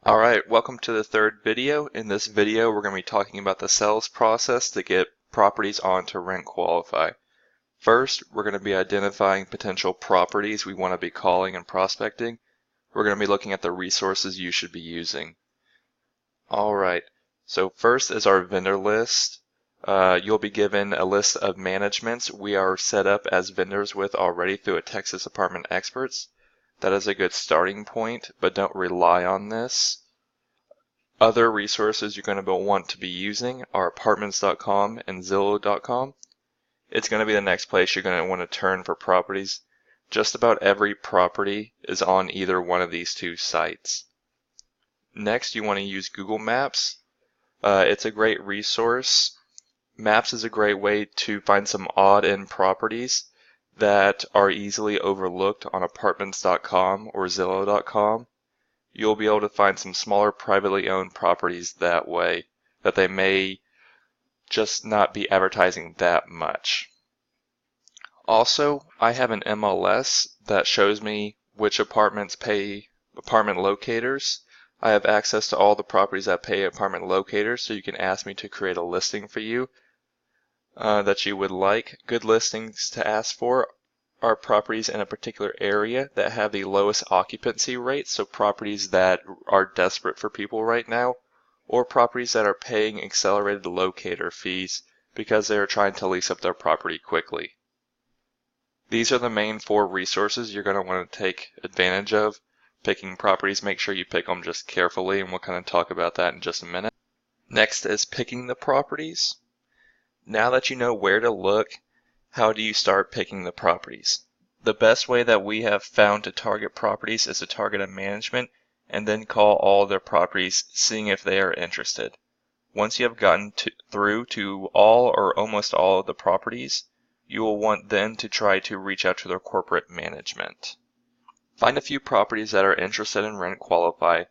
Alright, welcome to the third video. In this video, we're going to be talking about the sales process to get properties onto Rent Qualify. First, we're going to be identifying potential properties we want to be calling and prospecting. We're going to be looking at the resources you should be using. Alright, so first is our vendor list. You'll be given a list of managements we are set up as vendors with already through a Texas Apartment Experts. That is a good starting point, but don't rely on this. Other resources you're going to want to be using are apartments.com and zillow.com. It's going to be the next place you're going to want to turn for properties. Just about every property is on either one of these two sites. Next, you want to use Google Maps. It's a great resource. Maps is a great way to find some odd-end properties that are easily overlooked on apartments.com or zillow.com. You'll be able to find some smaller privately owned properties that way that they may just not be advertising that much. Also, I have an MLS that shows me which apartments pay apartment locators. I have access to all the properties that pay apartment locators, so you can ask me to create a listing for you that you would like. Good listings to ask for are properties in a particular area that have the lowest occupancy rate, so properties that are desperate for people right now, or properties that are paying accelerated locator fees because they are trying to lease up their property quickly. These are the main four resources you're going to want to take advantage of. Picking properties, make sure you pick them just carefully, and we'll kind of talk about that in just a minute. Next is picking the properties. Now that you know where to look, how do you start picking the properties? The best way that we have found to target properties is to target a management and then call all their properties, seeing if they are interested. Once you have gotten through to all or almost all of the properties, you will want then to try to reach out to their corporate management. Find a few properties that are interested in Rent Qualify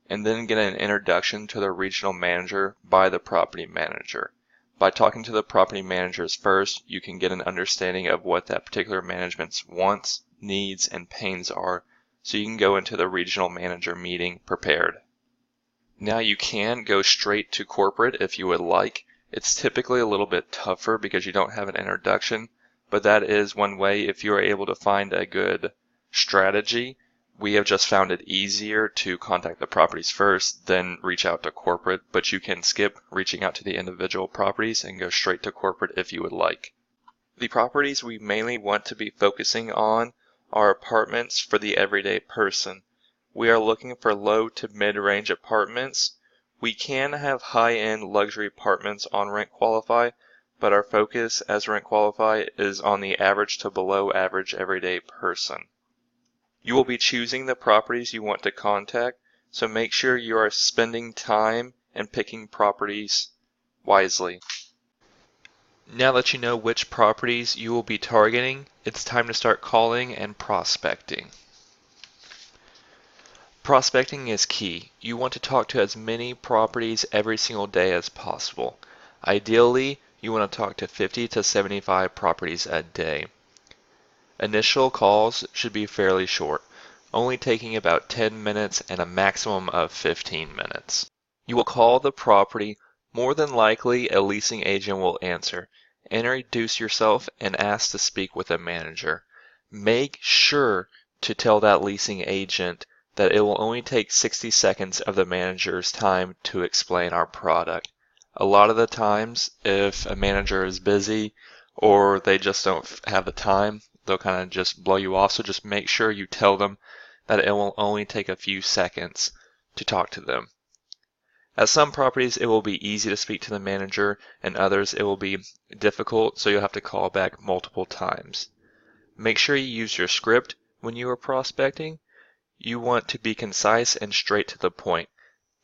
and then get an introduction to their regional manager by the property manager. By talking to the property managers first, you can get an understanding of what that particular management's wants, needs, and pains are, so you can go into the regional manager meeting prepared. Now you can go straight to corporate if you would like. It's typically a little bit tougher because you don't have an introduction, but that is one way if you are able to find a good strategy. We have just found it easier to contact the properties first, then reach out to corporate, but you can skip reaching out to the individual properties and go straight to corporate if you would like. The properties we mainly want to be focusing on are apartments for the everyday person. We are looking for low to mid-range apartments. We can have high-end luxury apartments on Rent Qualify, but our focus as Rent Qualify is on the average to below average everyday person. You will be choosing the properties you want to contact, so make sure you are spending time and picking properties wisely. Now that you know which properties you will be targeting, it's time to start calling and prospecting. Prospecting is key. You want to talk to as many properties every single day as possible. Ideally, you want to talk to 50 to 75 properties a day. Initial calls should be fairly short, only taking about 10 minutes and a maximum of 15 minutes. You will call the property. More than likely, a leasing agent will answer. Introduce yourself and ask to speak with a manager. Make sure to tell that leasing agent that it will only take 60 seconds of the manager's time to explain our product. A lot of the times, if a manager is busy or they just don't have the time, they'll kind of just blow you off, so just make sure you tell them that it will only take a few seconds to talk to them. At some properties, it will be easy to speak to the manager, and others it will be difficult, so you'll have to call back multiple times. Make sure you use your script when you are prospecting. You want to be concise and straight to the point.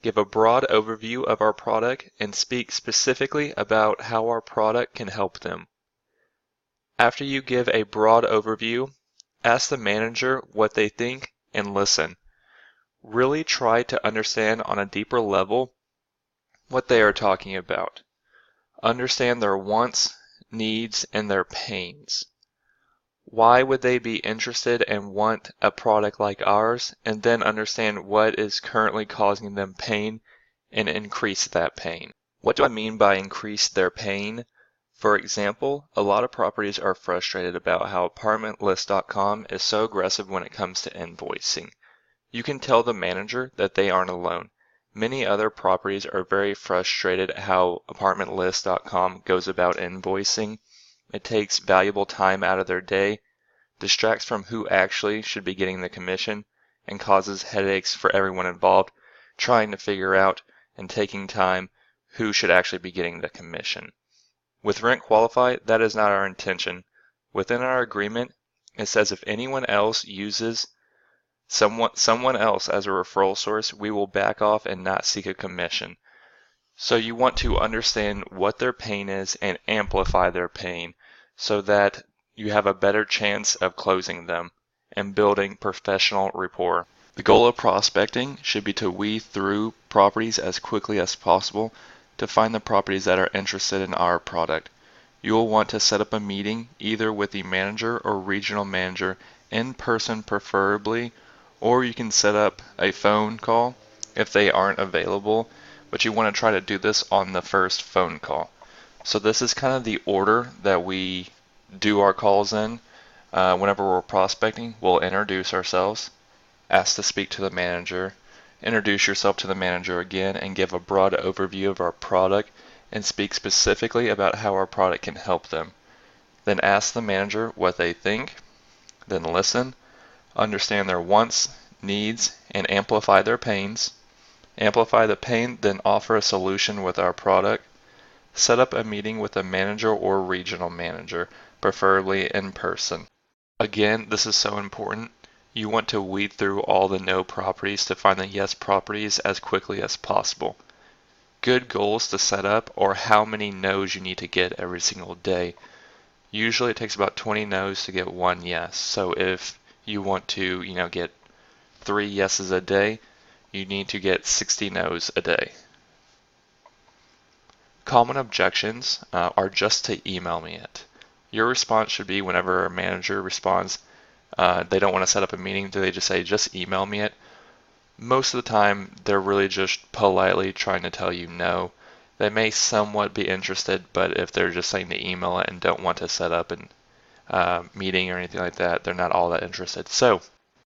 Give a broad overview of our product and speak specifically about how our product can help them. After you give a broad overview, ask the manager what they think and listen. Really try to understand on a deeper level what they are talking about. Understand their wants, needs, and their pains. Why would they be interested and want a product like ours? And then understand what is currently causing them pain and increase that pain. What do I mean by increase their pain? For example, a lot of properties are frustrated about how apartmentlist.com is so aggressive when it comes to invoicing. You can tell the manager that they aren't alone. Many other properties are very frustrated at how apartmentlist.com goes about invoicing. It takes valuable time out of their day, distracts from who actually should be getting the commission, and causes headaches for everyone involved trying to figure out and taking time who should actually be getting the commission. With Rent Qualify, that is not our intention. Within our agreement, it says if anyone else uses someone else as a referral source, we will back off and not seek a commission. So you want to understand what their pain is and amplify their pain so that you have a better chance of closing them and building professional rapport. The goal of prospecting should be to weed through properties as quickly as possible to find the properties that are interested in our product. You will want to set up a meeting either with the manager or regional manager in person preferably, or you can set up a phone call if they aren't available, but you want to try to do this on the first phone call. So this is kind of the order that we do our calls in. Whenever we're prospecting, we'll introduce ourselves, ask to speak to the manager, introduce yourself to the manager again, and give a broad overview of our product and speak specifically about how our product can help them. Then ask the manager what they think, then listen, understand their wants, needs, and amplify their pains. Amplify the pain, then offer a solution with our product. Set up a meeting with a manager or regional manager, preferably in person. Again, this is so important. You want to weed through all the no properties to find the yes properties as quickly as possible. Good goals to set up are how many no's you need to get every single day. Usually it takes about 20 no's to get one yes. So if you want to, get 3 yeses a day, you need to get 60 no's a day. Common objections are just to email me it. Your response should be whenever a manager responds, they don't want to set up a meeting, do they just say, just email me it? Most of the time, they're really just politely trying to tell you no. They may somewhat be interested, but if they're just saying to email it and don't want to set up a meeting or anything like that, they're not all that interested. So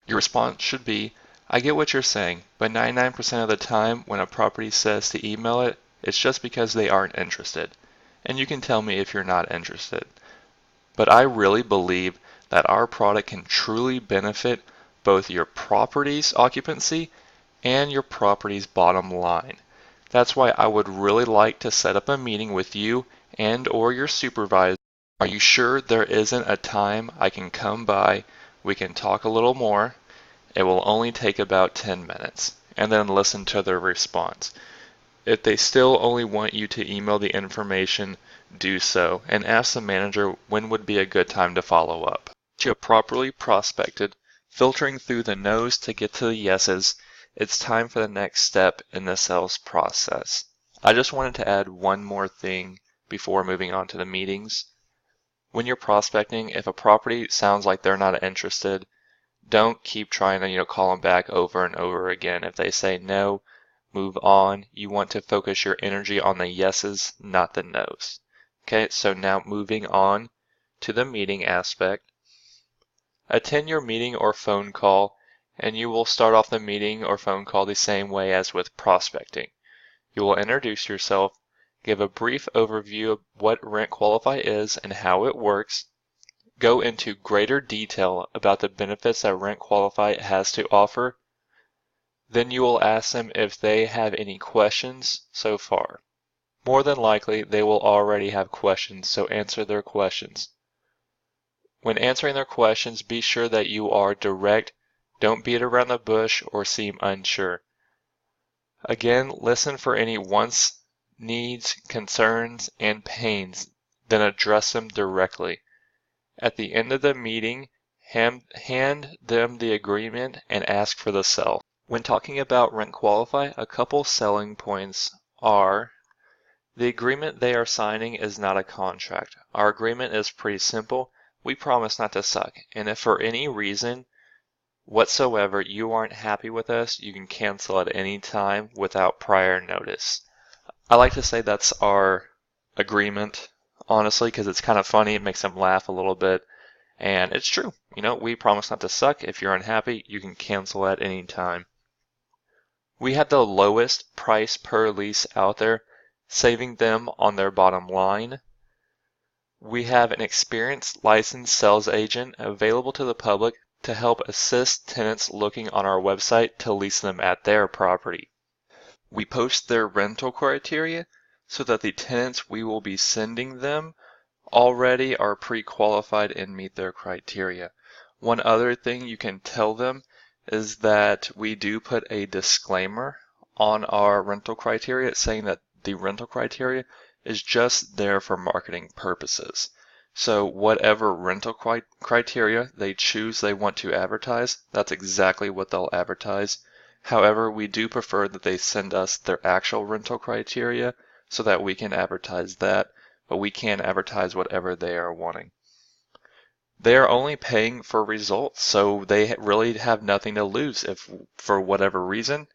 your response should be, I get what you're saying, but 99% of the time when a property says to email it, it's just because they aren't interested. And you can tell me if you're not interested. But I really believe that our product can truly benefit both your property's occupancy and your property's bottom line. That's why I would really like to set up a meeting with you and or your supervisor. Are you sure there isn't a time I can come by, we can talk a little more, it will only take about 10 minutes, and then listen to their response. If they still only want you to email the information, do so, and ask the manager when would be a good time to follow up. You have properly prospected, filtering through the no's to get to the yeses. It's time for the next step in the sales process. I just wanted to add one more thing before moving on to the meetings. When you're prospecting, if a property sounds like they're not interested, don't keep trying to call them back over and over again. If they say no, move on. You want to focus your energy on the yeses, not the nos. Okay, so now moving on to the meeting aspect. Attend your meeting or phone call, and you will start off the meeting or phone call the same way as with prospecting. You will introduce yourself, give a brief overview of what Rent Qualify is and how it works, go into greater detail about the benefits that Rent Qualify has to offer. Then you will ask them if they have any questions so far. More than likely, they will already have questions, so answer their questions. When answering their questions, be sure that you are direct, don't beat around the bush or seem unsure. Again, listen for any wants, needs, concerns, and pains, then address them directly. At the end of the meeting, hand them the agreement and ask for the sell. When talking about Rent Qualify, a couple selling points are the agreement they are signing is not a contract. Our agreement is pretty simple. we promise not to suck. And if for any reason whatsoever you aren't happy with us, you can cancel at any time without prior notice. I like to say that's our agreement, honestly, because it's kind of funny. It makes them laugh a little bit. And it's true. We promise not to suck. If you're unhappy, you can cancel at any time. We have the lowest price per lease out there, saving them on their bottom line. We have an experienced licensed sales agent available to the public to help assist tenants looking on our website to lease them at their property. We post their rental criteria so that the tenants we will be sending them already are pre-qualified and meet their criteria. One other thing you can tell them is that we do put a disclaimer on our rental criteria saying that the rental criteria is just there for marketing purposes. So whatever rental criteria they choose they want to advertise, that's exactly what they'll advertise. However, we do prefer that they send us their actual rental criteria so that we can advertise that, but we can advertise whatever they are wanting. They are only paying for results, so they really have nothing to lose if, for whatever reason,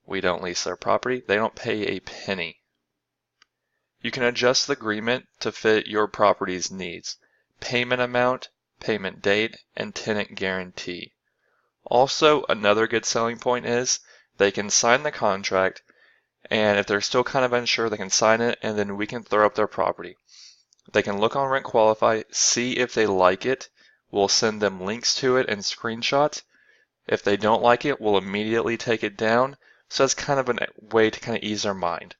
we don't lease their property. They don't pay a penny. You can adjust the agreement to fit your property's needs, payment amount, payment date, and tenant guarantee. Also, another good selling point is they can sign the contract, and if they're still kind of unsure, they can sign it, and then we can throw up their property. They can look on Rent Qualify, see if they like it. We'll send them links to it and screenshots. If they don't like it, we'll immediately take it down. So that's kind of a way to kind of ease their mind.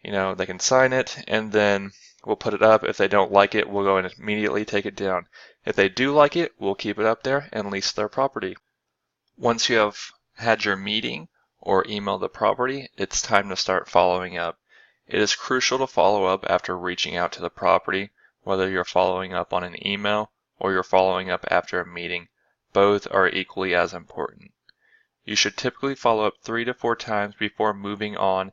They can sign it and then we'll put it up. If they don't like it, we'll go and immediately take it down. If they do like it, we'll keep it up there and lease their property. Once you have had your meeting or emailed the property, it's time to start following up. It is crucial to follow up after reaching out to the property, whether you're following up on an email or you're following up after a meeting. Both are equally as important. You should typically follow up 3 to 4 times before moving on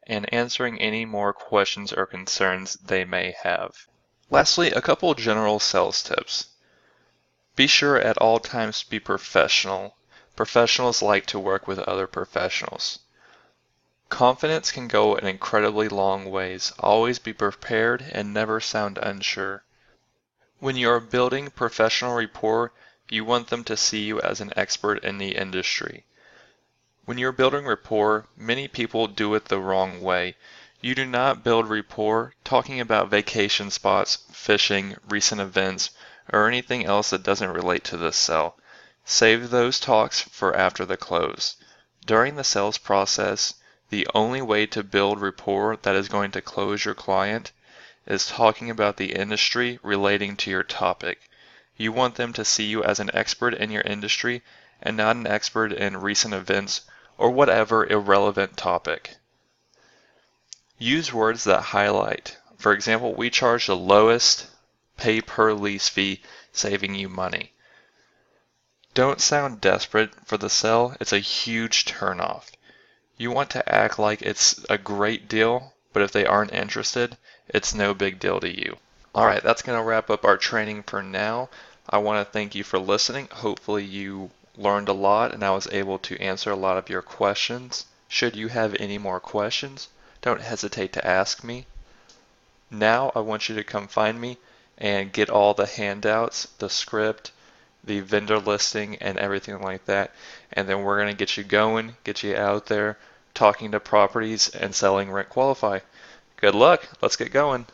and answering any more questions or concerns they may have. Lastly, a couple general sales tips. Be sure at all times to be professional. Professionals like to work with other professionals. Confidence can go an incredibly long ways. Always be prepared and never sound unsure. When you are building professional rapport, you want them to see you as an expert in the industry. When you're building rapport, many people do it the wrong way. You do not build rapport talking about vacation spots, fishing, recent events, or anything else that doesn't relate to the sale. Save those talks for after the close. During the sales process, the only way to build rapport that is going to close your client is talking about the industry relating to your topic. You want them to see you as an expert in your industry and not an expert in recent events or whatever irrelevant topic. Use words that highlight. For example, we charge the lowest pay per lease fee, saving you money. Don't sound desperate for the sale. It's a huge turnoff. You want to act like it's a great deal, but if they aren't interested, it's no big deal to you. Alright, that's going to wrap up our training for now. I want to thank you for listening. Hopefully you learned a lot and I was able to answer a lot of your questions. Should you have any more questions, don't hesitate to ask me. Now I want you to come find me and get all the handouts, the script, the vendor listing, and everything like that. And then we're going to get you going, get you out there, talking to properties and selling Rent Qualify. Good luck. Let's get going.